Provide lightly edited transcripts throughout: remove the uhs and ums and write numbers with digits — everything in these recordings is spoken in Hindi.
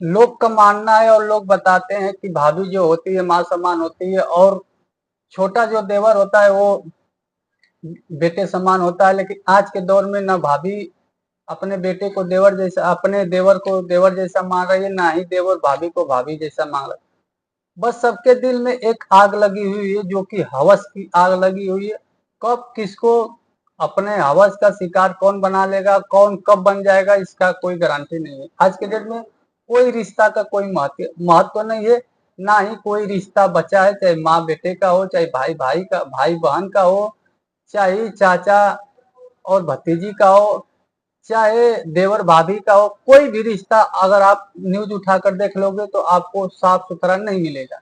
लोग का मानना है और लोग बताते हैं कि भाभी जो होती है माँ समान होती है, और छोटा जो देवर होता है वो बेटे समान होता है। लेकिन आज के दौर में ना भाभी अपने बेटे को देवर जैसा, अपने देवर को देवर जैसा मान रही है, ना ही देवर भाभी को भाभी जैसा मान रहा है। बस सबके दिल में एक आग लगी हुई है, जो कि हवस की आग लगी हुई है। कब किसको अपने हवस का शिकार कौन बना लेगा, कौन कब बन जाएगा, इसका कोई गारंटी नहीं है। आज के डेट में कोई रिश्ता का कोई महत्व नहीं है, ना ही कोई रिश्ता बचा है, चाहे माँ बेटे का हो, चाहे भाई भाई का, भाई बहन का हो, चाहे चाचा और भतीजी का हो, चाहे देवर भाभी का हो। कोई भी रिश्ता अगर आप न्यूज उठाकर देख लोगे तो आपको साफ सुथरा नहीं मिलेगा।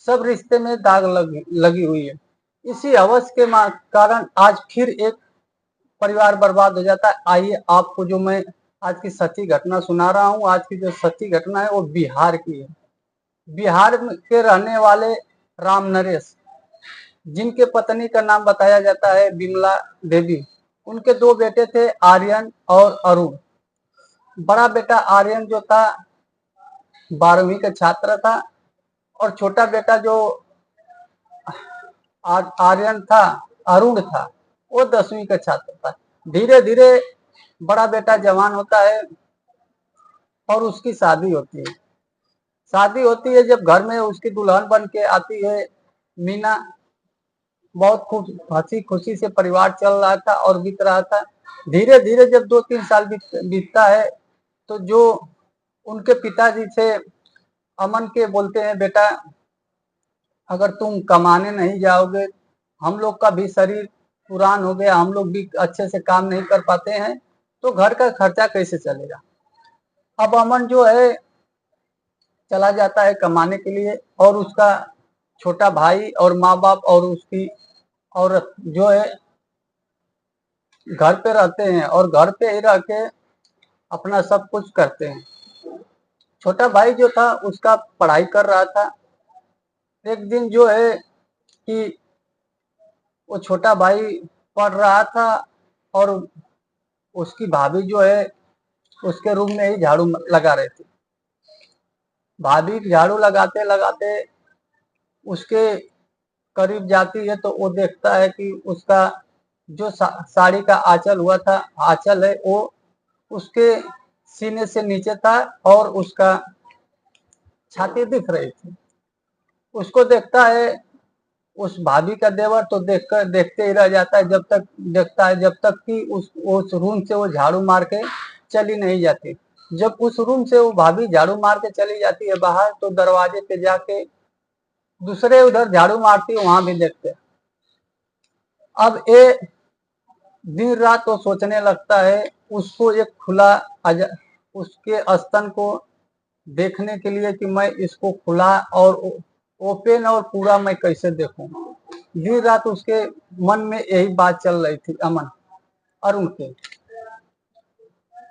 सब रिश्ते में दाग लगी हुई है। इसी हवस के कारण आज फिर एक परिवार बर्बाद हो जाता है। आइए आपको जो मैं आज की सच्ची घटना सुना रहा हूँ। आज की जो सच्ची घटना है वो बिहार की है। बिहार के रहने वाले राम नरेश, जिनके पत्नी का नाम बताया जाता है विमला देवी। उनके दो बेटे थे, आर्यन और अरुण। बड़ा बेटा आर्यन जो था 12वीं का छात्र था, और छोटा बेटा जो आर्यन था, अरुण था, वो 10वीं का छात्र था। धीरे धीरे बड़ा बेटा जवान होता है और उसकी शादी होती है। शादी होती है जब घर में उसकी दुल्हन बन के आती है मीना। बहुत खूब हंसी खुशी से परिवार चल रहा था और बीत रहा था। धीरे धीरे जब 2-3 साल बीतता है तो जो उनके पिताजी थे अमन के, बोलते हैं बेटा अगर तुम कमाने नहीं जाओगे, हम लोग का भी शरीर पुरान हो गया, हम लोग भी अच्छे से काम नहीं कर पाते हैं, तो घर का खर्चा कैसे चलेगा। अब अमन जो है चला जाता है कमाने के लिए, और उसका छोटा भाई और माँ बाप और उसकी औरत जो है घर पे रहते हैं, और घर पे ही रह के अपना सब कुछ करते हैं। छोटा भाई जो था उसका पढ़ाई कर रहा था। एक दिन जो है कि वो छोटा भाई पढ़ रहा था, और उसकी भाभी जो है उसके रूम में ही झाड़ू लगा रही थी। भाभी झाड़ू लगाते लगाते उसके करीब जाती है तो वो देखता है कि उसका जो साड़ी का आंचल हुआ था, आंचल है वो उसके सीने से नीचे था, और उसका छाती दिख रही थी। उसको देखता है उस भाभी का देवर, तो देखकर देखते ही रह जाता है, जब तक देखता है जब तक कि उस रूम से वो झाड़ू मार के चली नहीं जाती। जब उस रूम से वो भाभी झाड़ू मार के चली जाती है बाहर, तो दरवाजे पे जाके दूसरे उधर झाड़ू मारती है, वहां भी देखते हैं। अब ये दिन रात वो सोचने लगता है, उसको एक खुला उसके स्तन को देखने के लिए कि मैं इसको खुला और ओपन और पूरा मैं कैसे देखूं। दिन रात उसके मन में यही बात चल रही थी अरुण के।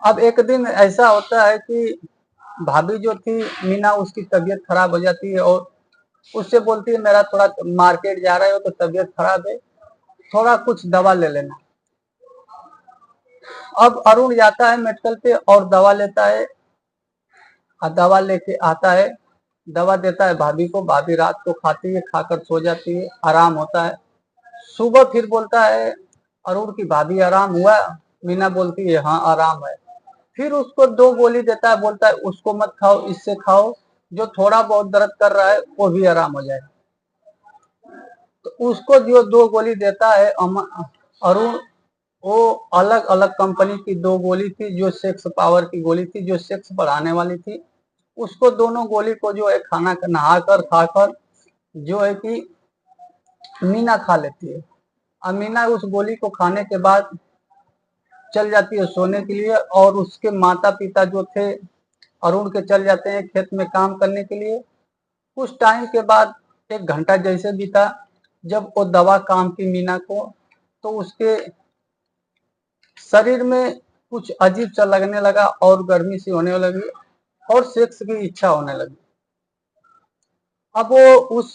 अब एक दिन ऐसा होता है कि भाभी जो थी मीना, उसकी तबीयत खराब हो जाती है, और उससे बोलती है मेरा थोड़ा मार्केट जा रहे हो तो तबीयत खराब है, थोड़ा कुछ दवा ले लेना। अब अरुण जाता है मेडिकल पे और दवा लेता है, दवा लेके आता है, दवा देता है भाभी को। भाभी रात को खाती है, खाकर सो जाती है, आराम होता है। सुबह फिर बोलता है अरुण की भाभी आराम हुआ। मीना बोलती है हाँ आराम है। फिर उसको 2 गोली देता है, बोलता है उसको मत खाओ, इससे खाओ, जो थोड़ा बहुत दर्द कर रहा है वो भी आराम हो जाएगा। तो उसको जो 2 गोली देता है अरुण, वो अलग अलग कंपनी की 2 गोली थी, जो सेक्स पावर की गोली थी, जो सेक्स बढ़ाने वाली थी। उसको दोनों गोली को जो है खाना नहाकर खाकर जो है कि मीना खा लेती है। अब मीना उस गोली को खाने के बाद चल जाती है सोने के लिए, और उसके माता पिता जो थे अरुण के चल जाते हैं खेत में काम करने के लिए। कुछ टाइम के बाद 1 घंटा जैसे बीता, जब वो दवा काम की मीना को, तो उसके शरीर में कुछ अजीब सा लगने लगा, और गर्मी सी होने लगी, और सेक्स की इच्छा होने लगी। अब वो उस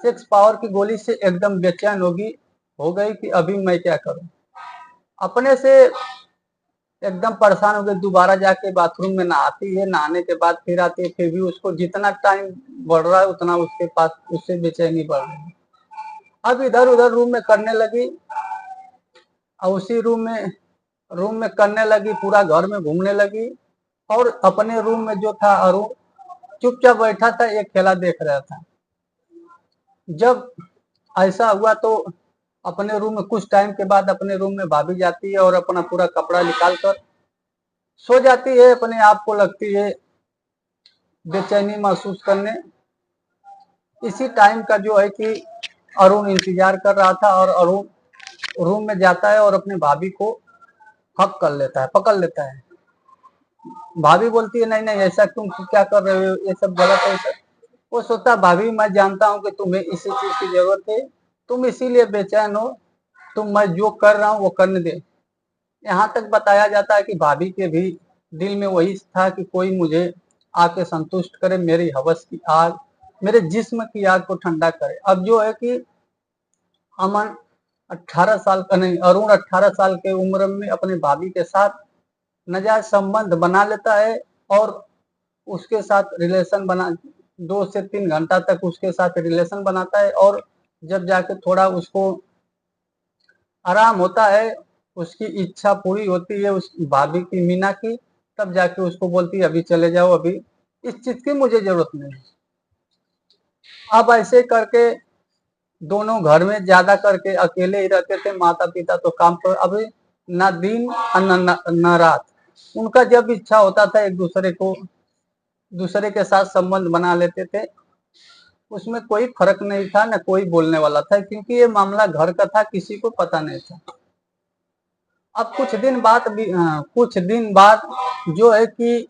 सेक्स पावर की गोली से एकदम बेचैन हो गई कि अभी मैं क्या करूं। अपने से एकदम परेशान हो गई, दोबारा जाके बाथरूम में नहाती है, नहाने के बाद फिर आती है, फिर भी उसको जितना टाइम बढ़ रहा है उतना उसके पास उससे बेचैनी बढ़ रही है। अब इधर उधर रूम में करने लगी, और उसी रूम में करने लगी, पूरा घर में घूमने लगी, और अपने रूम में जो था अरुण चुपचाप बैठा था, एक खेला देख रहा था। जब ऐसा हुआ तो अपने रूम में कुछ टाइम के बाद अपने रूम में भाभी जाती है और अपना पूरा कपड़ा निकाल कर सो जाती है, अपने आप को लगती है बेचैनी महसूस करने। इसी टाइम का जो है कि अरुण इंतजार कर रहा था, और अरुण रूम में जाता है और अपने भाभी को हक कर लेता है, पकड़ लेता है। भाभी बोलती है नहीं नहीं ऐसा तुम क्या कर रहे हो, ये सब गलत है सर। वो सोचता भाभी मैं जानता हूँ कि तुम्हें इसी चीज की जरूरत है, तुम इसीलिए बेचैन हो, तुम मैं जो कर रहा हूँ वो करने दे। यहाँ तक बताया जाता है कि भाभी के भी दिल में वही था कि कोई मुझे आके संतुष्ट करे, मेरी हवस की आग, मेरे जिस्म की आग को ठंडा करे। अब जो है कि अमन 18 साल का नहीं, अरुण 18 साल के उम्र में अपने भाभी के साथ नाजायज संबंध बना लेता है, और उसके साथ रिलेशन बना 2 से 3 घंटा तक उसके साथ रिलेशन बनाता है, और जब जाके थोड़ा उसको आराम होता है, उसकी इच्छा पूरी होती है उस भाभी की मीना की, तब जाके उसको बोलती है अभी चले जाओ, अभी इस चीज की मुझे जरूरत नहीं। अब ऐसे करके दोनों घर में ज्यादा करके अकेले ही रहते थे, माता पिता तो काम पर, अभी न दिन और न रात, उनका जब इच्छा होता था एक दूसरे के साथ संबंध बना लेते थे। उसमें कोई फर्क नहीं था, न कोई बोलने वाला था, क्योंकि ये मामला घर का था, किसी को पता नहीं था। अब कुछ दिन बाद जो है कि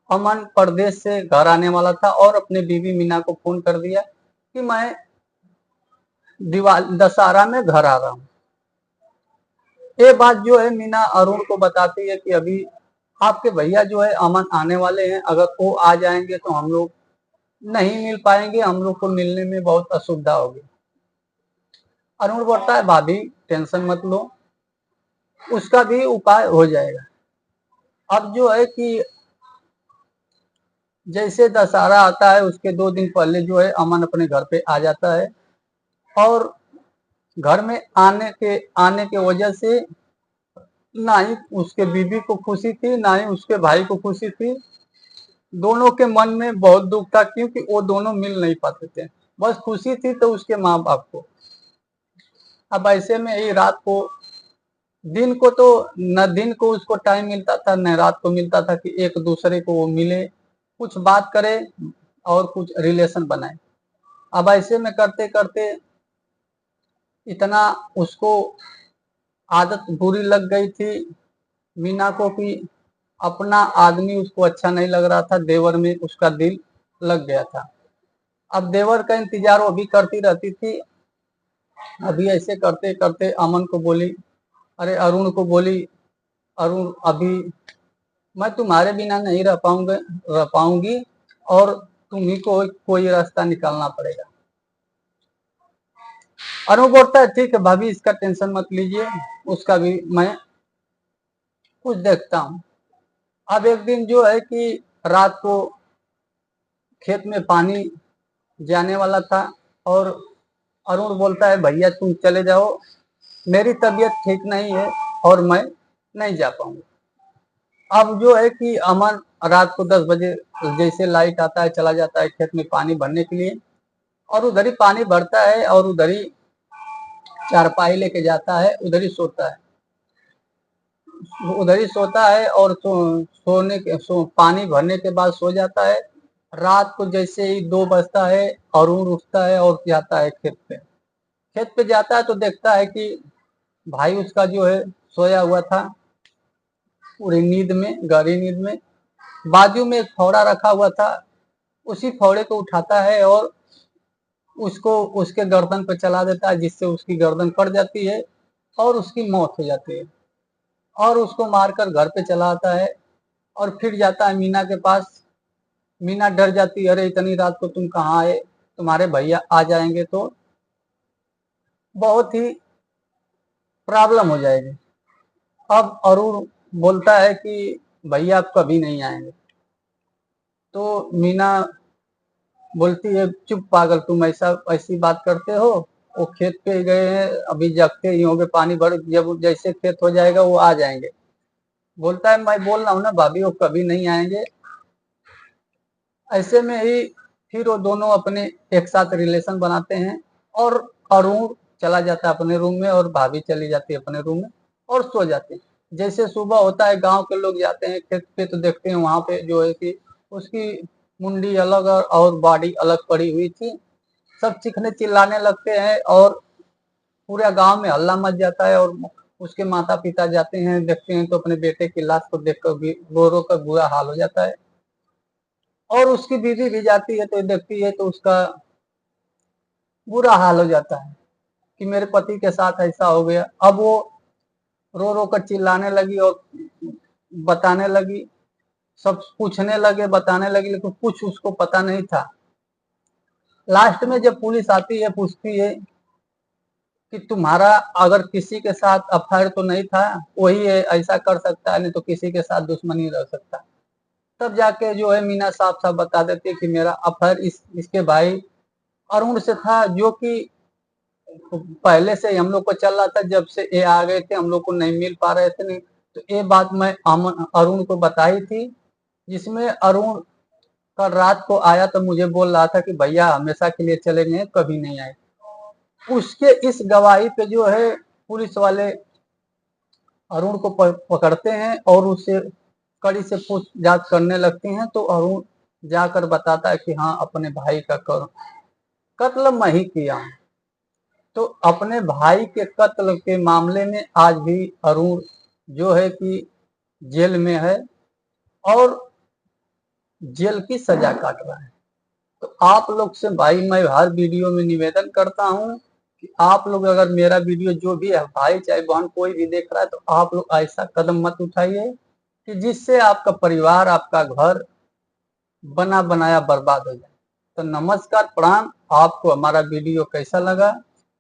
अमन परदेश से घर आने वाला था, और अपने बीवी मीना को फोन कर दिया कि मैं दशहरा में घर आ रहा हूँ। ये बात जो है मीना अरुण को बताती है कि अभी आपके भैया जो है अमन आने वाले हैं, अगर वो आ जाएंगे तो हम लोग नहीं मिल पाएंगे, हम लोग को मिलने में बहुत असुविधा होगी। अरुण बोलता है भाभी टेंशन मत लो, उसका भी उपाय हो जाएगा। अब जो है कि जैसे दशहरा आता है उसके 2 दिन पहले जो है अमन अपने घर पे आ जाता है, और घर में आने के वजह से ना ही उसके बीवी को खुशी थी, ना ही उसके भाई को खुशी थी। दोनों के मन में बहुत दुख था, क्योंकि वो दोनों मिल नहीं पाते थे। बस खुशी थी तो उसके माँ बाप को। अब ऐसे में ही रात को, दिन को तो न दिन को उसको टाइम मिलता था, न रात को मिलता था कि एक दूसरे को वो मिले, कुछ बात करे और कुछ रिलेशन बनाए। अब ऐसे में करते करते इतना उसको आदत बुरी लग गई थी मीना को, कि अपना आदमी उसको अच्छा नहीं लग रहा था, देवर में उसका दिल लग गया था। अब देवर का इंतजार वो भी करती रहती थी। अभी ऐसे करते करते अमन को बोली, अरे अरुण को बोली, अरुण अभी मैं तुम्हारे बिना नहीं रह पाऊंगी, और तुम्ही को कोई रास्ता निकालना पड़ेगा। अरुण बोलता है ठीक है भाभी, इसका टेंशन मत लीजिए, उसका भी मैं कुछ देखता हूँ। अब एक दिन जो है कि रात को खेत में पानी जाने वाला था, और अरुण बोलता है भैया तुम चले जाओ, मेरी तबीयत ठीक नहीं है और मैं नहीं जा पाऊंगा। अब जो है कि अमन रात को 10 बजे जैसे लाइट आता है चला जाता है खेत में पानी भरने के लिए, और उधर ही पानी भरता है, और उधर ही चारपाई लेके जाता है, उधर ही सोता है, और पानी भरने के बाद सो जाता है। रात को जैसे ही 2 बजता है अरुण उठता है और जाता है खेत पे। खेत पे जाता है तो देखता है कि भाई उसका जो है सोया हुआ था पूरी नींद में, गहरी नींद में। बाजू में एक फावड़ा रखा हुआ था, उसी फावड़े को उठाता है और उसको उसके गर्दन पे चला देता है, जिससे उसकी गर्दन कट जाती है और उसकी मौत हो जाती है। और उसको मारकर घर पे चला आता है, और फिर जाता है मीना के पास। मीना डर जाती है, अरे इतनी रात को तुम कहाँ आए, तुम्हारे भैया आ जाएंगे तो बहुत ही प्रॉब्लम हो जाएगी। अब अरुण बोलता है कि भैया आप कभी नहीं आएंगे। तो मीना बोलती है चुप पागल, तुम ऐसी बात करते हो। वो खेत पे गए हैं, अभी जगते ही होंगे, पानी भर जब जैसे खेत हो जाएगा वो आ जाएंगे। बोलता है मैं बोल रहा हूँ ना भाभी वो कभी नहीं आएंगे। ऐसे में ही फिर वो दोनों अपने एक साथ रिलेशन बनाते हैं और अरुण चला जाता है अपने रूम में और भाभी चली जाती है अपने रूम में और सो जाते हैं। जैसे सुबह होता है गांव के लोग जाते हैं खेत पे तो देखते हैं वहां पे जो है कि उसकी मुंडी अलग और बॉडी अलग पड़ी हुई थी। सब चीखने चिल्लाने लगते हैं और पूरे गांव में हल्ला मच जाता है। और उसके माता पिता जाते हैं देखते हैं तो अपने बेटे की लाश को देखकर भी रो रो कर बुरा हाल हो जाता है। और उसकी बीवी भी जाती है तो देखती है तो उसका बुरा हाल हो जाता है कि मेरे पति के साथ ऐसा हो गया। अब वो रो रो कर चिल्लाने लगी और बताने लगी, सब पूछने लगे बताने लगी, लेकिन कुछ उसको पता नहीं था। लास्ट में जब पुलिस आती है पूछती है कि तुम्हारा अगर किसी के साथ अफेयर तो नहीं था, वही है ऐसा कर सकता है, नहीं तो किसी के साथ दुश्मनी रह सकता। तब जाके जो है मीना साफ साफ बता देती है कि मेरा अफेयर इसके भाई अरुण से था, जो कि पहले से हम लोग को चल रहा था। जब से ये आ गए थे हम लोग को नहीं मिल पा रहे थे, नहीं तो ये बात मैं अरुण को बताई थी। जिसमें अरुण कल रात को आया तो मुझे बोल रहा था कि भैया हमेशा के लिए चले गए कभी नहीं आए। उसके इस गवाही पे जो है पुलिस वाले अरुण को पकड़ते हैं और उससे कड़ी से पूछताछ करने लगते हैं। तो अरुण जाकर बताता है कि हाँ अपने भाई का कत्ल मैं ही किया हूँ। तो अपने भाई के कत्ल के मामले में आज भी अरुण जो है कि जेल में है और जेल की सजा काट रहा है। तो आप लोग से भाई मैं हर वीडियो में निवेदन करता हूँ कि आप लोग अगर मेरा वीडियो जो भी है भाई चाहे बहन कोई भी देख रहा है तो आप लोग ऐसा कदम मत उठाइए कि जिससे आपका परिवार आपका घर बना बनाया बर्बाद हो जाए। तो नमस्कार प्रणाम। आपको हमारा वीडियो कैसा लगा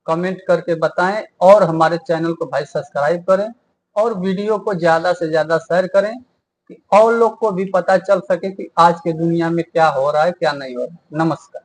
कमेंट करके बताएं और हमारे चैनल को भाई सब्सक्राइब करें और वीडियो को ज्यादा से ज्यादा शेयर करें कि और लोग को भी पता चल सके कि आज के दुनिया में क्या हो रहा है क्या नहीं हो रहा है। नमस्कार।